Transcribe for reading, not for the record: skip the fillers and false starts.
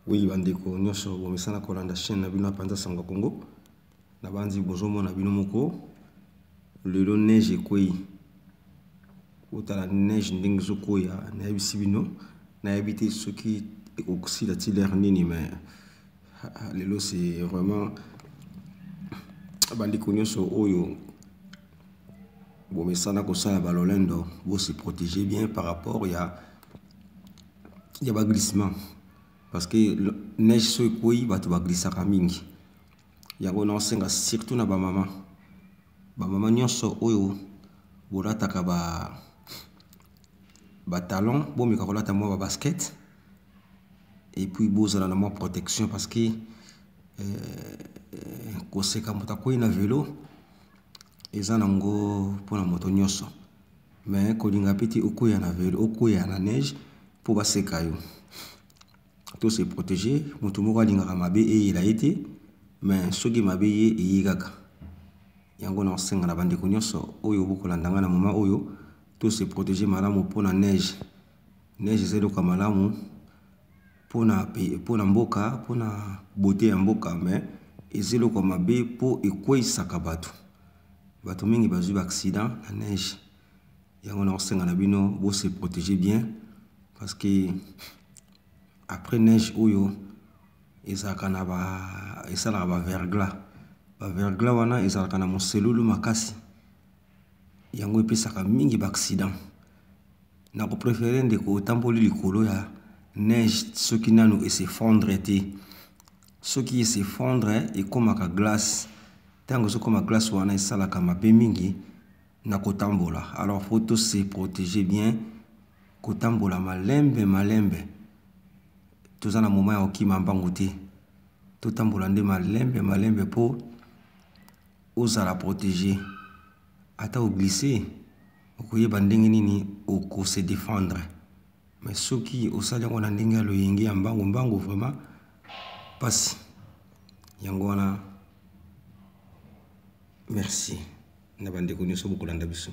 Oui, bandeko nyonso bomesana kolanda chaîne na bino Panza Sanga Congo. Na bandi bozomo na bino moko. Lelo neige ekwei. Otala neige ndenge zokoya na yebisi bino na yebite soki ekokosila ti l'air nini mais lelo c'est vraiment bandeko nyonso oyo bomesana kosala balolendo bo se protéger bien par rapport ya ba glissement. Parce que neige so ekoi bato baglissaka mingi. Yango na osenga surtout na ba mama nyonso oyo bolataka ba talon bomeka kolata mwa ba basket et puis bozala na mwa protection parce que koseka moto akwei na vélo eza nango mpona moto nyonso mais kolinga mpe te okwea na vélo okwea na neige mpo baseka yo. To se protéger moto moko alingaka mabe eyela ye te mais soki mabe ye eye kaka. Yango na osenga na bandeko nyonso oyo bokolanda nga na moma oyo to se protéger malamu mpona neige. Neige eza eloko ya malamu mpona mboka mpona beauté ya mboka mais eza eloko ya mabe mpo ekweisaka bato mingi bazwi ba accident na neige. Yango na osenga na bino bo se protéger bien parce que après neige oyo ezalaka na esalaka ba verglas. Ba verglas wana ezalaka na moselulu makasi. Yango epesaka mingi ba accident. Na ko préférer ndeko otamboli likolo ya neige soki nanu esefondre te. Soki esefondre ekomaka glace. Tango ezokoma glace wana esalaka mabe mingi na kotambola. Alors faut to se protéger bien kotambola malembe. Toza na moment ya okima mbangu te. Totambola nde malembe po ozala protéger. Ata o glisser okoyeba ndenge nini oko se défendre. Mais soki osali yango na ndenge ya loyenge ya mbangu vraiment pasi. Yango wana merci na bandeko nyonso bokolanda biso.